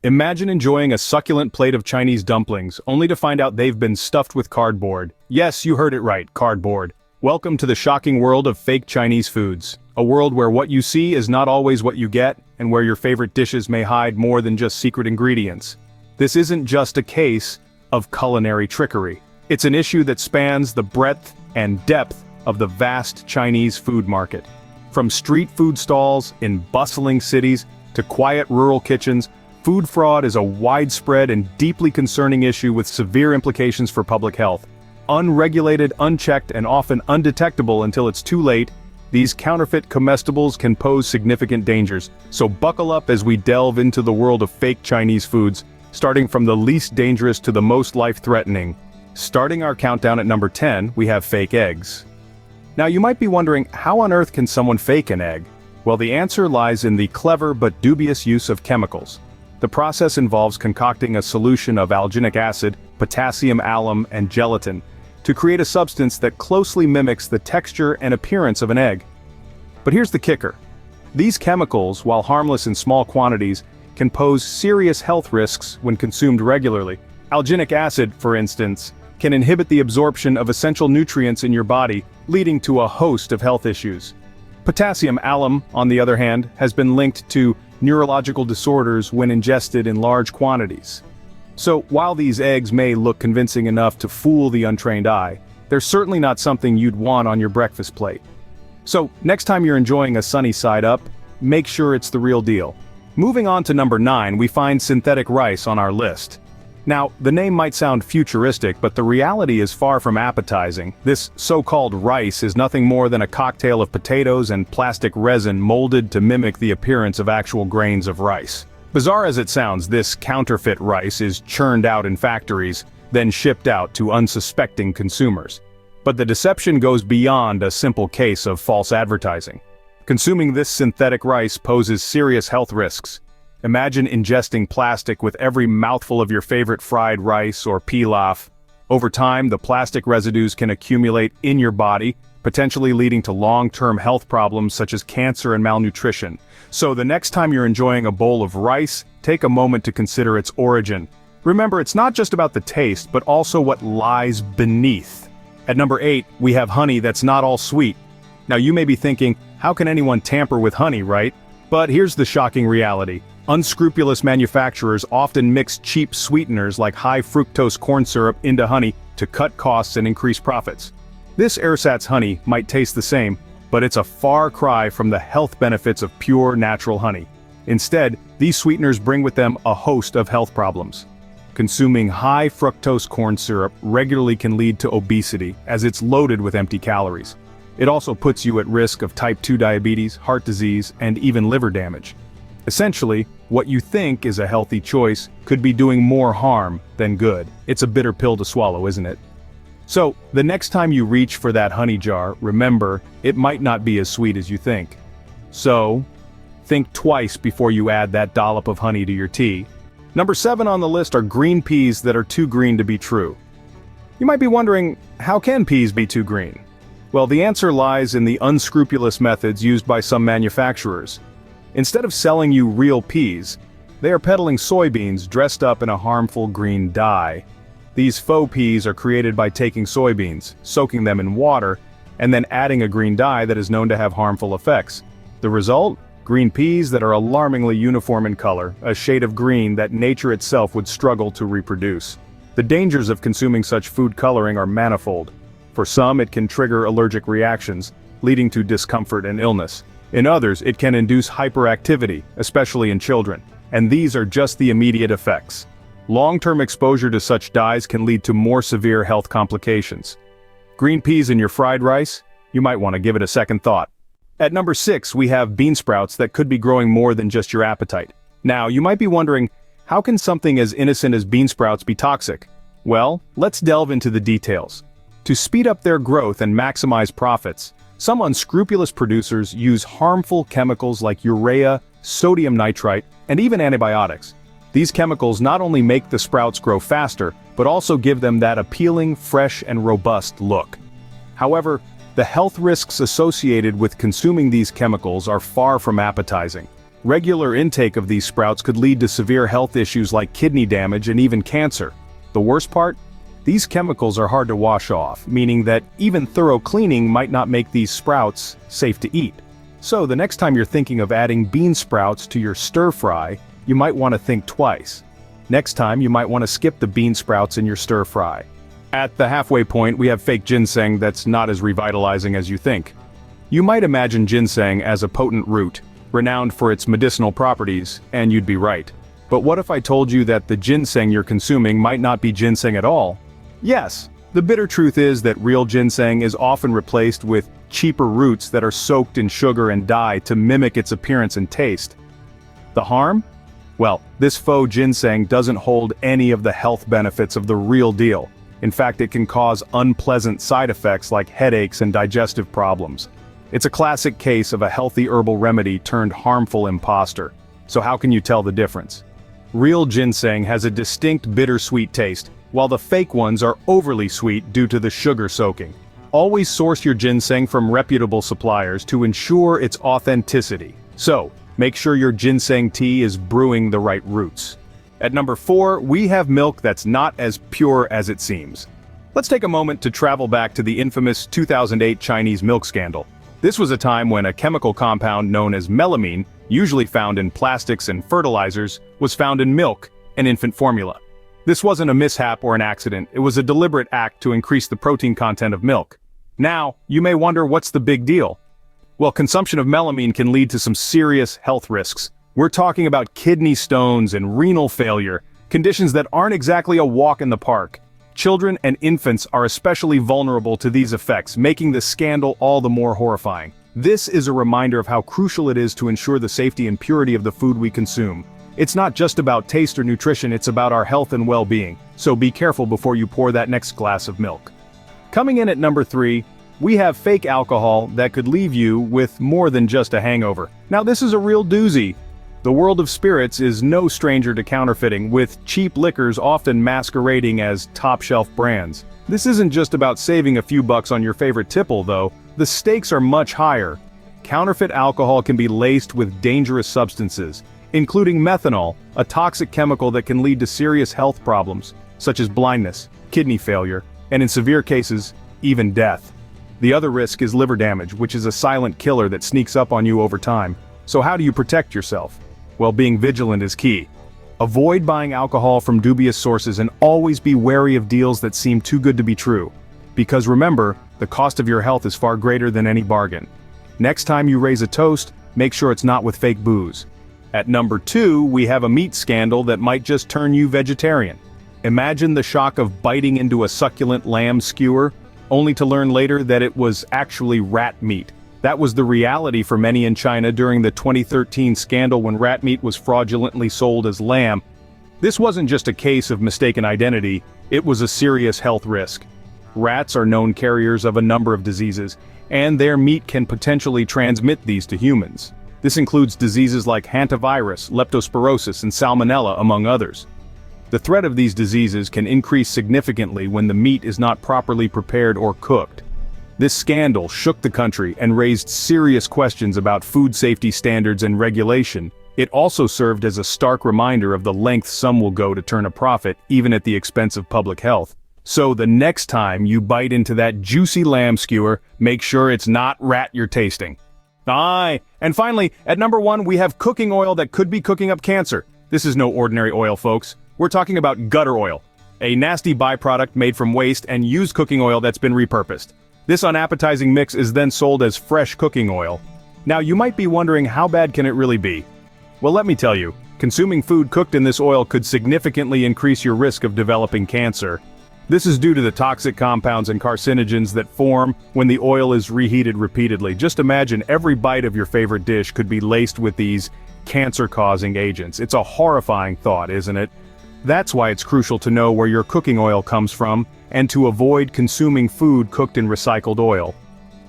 Imagine enjoying a succulent plate of Chinese dumplings, only to find out they've been stuffed with cardboard. Yes, you heard it right, cardboard. Welcome to the shocking world of fake Chinese foods. A world where what you see is not always what you get, and where your favorite dishes may hide more than just secret ingredients. This isn't just a case of culinary trickery. It's an issue that spans the breadth and depth of the vast Chinese food market. From street food stalls in bustling cities to quiet rural kitchens, food fraud is a widespread and deeply concerning issue with severe implications for public health. Unregulated, unchecked, and often undetectable until it's too late, these counterfeit comestibles can pose significant dangers. So buckle up as we delve into the world of fake Chinese foods, starting from the least dangerous to the most life-threatening. Starting our countdown at number 10, we have fake eggs. Now you might be wondering, how on earth can someone fake an egg? Well, the answer lies in the clever but dubious use of chemicals. The process involves concocting a solution of alginic acid, potassium alum, and gelatin to create a substance that closely mimics the texture and appearance of an egg. But here's the kicker. These chemicals, while harmless in small quantities, can pose serious health risks when consumed regularly. Alginic acid, for instance, can inhibit the absorption of essential nutrients in your body, leading to a host of health issues. Potassium alum, on the other hand, has been linked to neurological disorders when ingested in large quantities. So, while these eggs may look convincing enough to fool the untrained eye, they're certainly not something you'd want on your breakfast plate. So, next time you're enjoying a sunny side up, make sure it's the real deal. Moving on to number 9, we find synthetic rice on our list. Now, the name might sound futuristic, but the reality is far from appetizing. This so-called rice is nothing more than a cocktail of potatoes and plastic resin molded to mimic the appearance of actual grains of rice. Bizarre as it sounds, this counterfeit rice is churned out in factories, then shipped out to unsuspecting consumers. But the deception goes beyond a simple case of false advertising. Consuming this synthetic rice poses serious health risks. Imagine ingesting plastic with every mouthful of your favorite fried rice or pilaf. Over time, the plastic residues can accumulate in your body, potentially leading to long-term health problems such as cancer and malnutrition. So the next time you're enjoying a bowl of rice, take a moment to consider its origin. Remember, it's not just about the taste, but also what lies beneath. At number 8, we have honey that's not all sweet. Now you may be thinking, how can anyone tamper with honey, right? But here's the shocking reality. Unscrupulous manufacturers often mix cheap sweeteners like high fructose corn syrup into honey to cut costs and increase profits. This ersatz honey might taste the same, but it's a far cry from the health benefits of pure natural honey. Instead, these sweeteners bring with them a host of health problems. Consuming high fructose corn syrup regularly can lead to obesity, as it's loaded with empty calories. It also puts you at risk of type 2 diabetes, heart disease, and even liver damage. Essentially, what you think is a healthy choice could be doing more harm than good. It's a bitter pill to swallow, isn't it? So, the next time you reach for that honey jar, remember, it might not be as sweet as you think. So, think twice before you add that dollop of honey to your tea. Number 7 on the list are green peas that are too green to be true. You might be wondering, how can peas be too green? Well, the answer lies in the unscrupulous methods used by some manufacturers. Instead of selling you real peas, they are peddling soybeans dressed up in a harmful green dye. These faux peas are created by taking soybeans, soaking them in water, and then adding a green dye that is known to have harmful effects. The result? Green peas that are alarmingly uniform in color, a shade of green that nature itself would struggle to reproduce. The dangers of consuming such food coloring are manifold. For some, it can trigger allergic reactions, leading to discomfort and illness. In others, it can induce hyperactivity, especially in children, and these are just the immediate effects. Long-term exposure to such dyes can lead to more severe health complications. Green peas in your fried rice? You might want to give it a second thought. At number 6, we have bean sprouts that could be growing more than just your appetite. Now, you might be wondering, how can something as innocent as bean sprouts be toxic? Well, let's delve into the details. To speed up their growth and maximize profits, some unscrupulous producers use harmful chemicals like urea, sodium nitrite, and even antibiotics. These chemicals not only make the sprouts grow faster, but also give them that appealing, fresh, and robust look. However, the health risks associated with consuming these chemicals are far from appetizing. Regular intake of these sprouts could lead to severe health issues like kidney damage and even cancer. The worst part? These chemicals are hard to wash off, meaning that even thorough cleaning might not make these sprouts safe to eat. So the next time you're thinking of adding bean sprouts to your stir-fry, you might want to think twice. Next time you might want to skip the bean sprouts in your stir-fry. At the halfway point, we have fake ginseng that's not as revitalizing as you think. You might imagine ginseng as a potent root, renowned for its medicinal properties, and you'd be right. But what if I told you that the ginseng you're consuming might not be ginseng at all? Yes, the bitter truth is that real ginseng is often replaced with cheaper roots that are soaked in sugar and dye to mimic its appearance and taste. The harm? Well, this faux ginseng doesn't hold any of the health benefits of the real deal. In fact, it can cause unpleasant side effects like headaches and digestive problems. It's a classic case of a healthy herbal remedy turned harmful imposter. So how can you tell the difference? Real ginseng has a distinct bittersweet taste, while the fake ones are overly sweet due to the sugar soaking. Always source your ginseng from reputable suppliers to ensure its authenticity. So, make sure your ginseng tea is brewing the right roots. At number 4, we have milk that's not as pure as it seems. Let's take a moment to travel back to the infamous 2008 Chinese milk scandal. This was a time when a chemical compound known as melamine, usually found in plastics and fertilizers, was found in milk and infant formula. This wasn't a mishap or an accident, it was a deliberate act to increase the protein content of milk. Now, you may wonder what's the big deal? Well, consumption of melamine can lead to some serious health risks. We're talking about kidney stones and renal failure, conditions that aren't exactly a walk in the park. Children and infants are especially vulnerable to these effects, making the scandal all the more horrifying. This is a reminder of how crucial it is to ensure the safety and purity of the food we consume. It's not just about taste or nutrition, it's about our health and well-being, so be careful before you pour that next glass of milk. Coming in at number 3, we have fake alcohol that could leave you with more than just a hangover. Now this is a real doozy. The world of spirits is no stranger to counterfeiting, with cheap liquors often masquerading as top-shelf brands. This isn't just about saving a few bucks on your favorite tipple, though. The stakes are much higher. Counterfeit alcohol can be laced with dangerous substances, including methanol, a toxic chemical that can lead to serious health problems, such as blindness, kidney failure, and in severe cases, even death. The other risk is liver damage, which is a silent killer that sneaks up on you over time. So how do you protect yourself? Well, being vigilant is key. Avoid buying alcohol from dubious sources and always be wary of deals that seem too good to be true. Because remember, the cost of your health is far greater than any bargain. Next time you raise a toast, make sure it's not with fake booze. At number 2, we have a meat scandal that might just turn you vegetarian. Imagine the shock of biting into a succulent lamb skewer, only to learn later that it was actually rat meat. That was the reality for many in China during the 2013 scandal when rat meat was fraudulently sold as lamb. This wasn't just a case of mistaken identity, it was a serious health risk. Rats are known carriers of a number of diseases, and their meat can potentially transmit these to humans. This includes diseases like hantavirus, leptospirosis, and salmonella, among others. The threat of these diseases can increase significantly when the meat is not properly prepared or cooked. This scandal shook the country and raised serious questions about food safety standards and regulation. It also served as a stark reminder of the lengths some will go to turn a profit, even at the expense of public health. So the next time you bite into that juicy lamb skewer, make sure it's not rat you're tasting. Aye, and finally, at number 1 we have cooking oil that could be cooking up cancer. This is no ordinary oil, folks. We're talking about gutter oil, a nasty byproduct made from waste and used cooking oil that's been repurposed. This unappetizing mix is then sold as fresh cooking oil. Now you might be wondering, how bad can it really be? Well, let me tell you, consuming food cooked in this oil could significantly increase your risk of developing cancer. This is due to the toxic compounds and carcinogens that form when the oil is reheated repeatedly. Just imagine every bite of your favorite dish could be laced with these cancer-causing agents. It's a horrifying thought, isn't it? That's why it's crucial to know where your cooking oil comes from and to avoid consuming food cooked in recycled oil.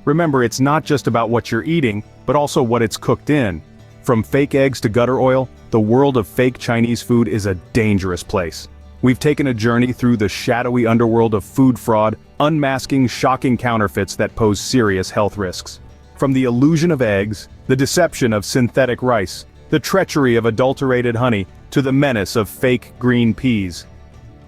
Remember, it's not just about what you're eating, but also what it's cooked in. From fake eggs to gutter oil, the world of fake Chinese food is a dangerous place. We've taken a journey through the shadowy underworld of food fraud, unmasking shocking counterfeits that pose serious health risks. From the illusion of eggs, the deception of synthetic rice, the treachery of adulterated honey, to the menace of fake green peas.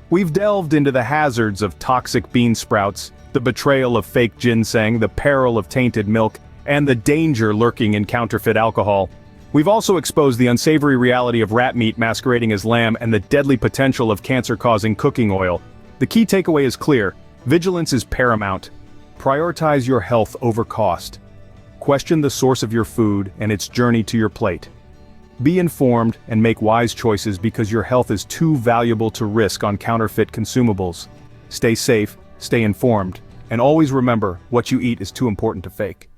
We've delved into the hazards of toxic bean sprouts, the betrayal of fake ginseng, the peril of tainted milk, and the danger lurking in counterfeit alcohol. We've also exposed the unsavory reality of rat meat masquerading as lamb and the deadly potential of cancer-causing cooking oil. The key takeaway is clear: vigilance is paramount. Prioritize your health over cost. Question the source of your food and its journey to your plate. Be informed and make wise choices because your health is too valuable to risk on counterfeit consumables. Stay safe, stay informed, and always remember, what you eat is too important to fake.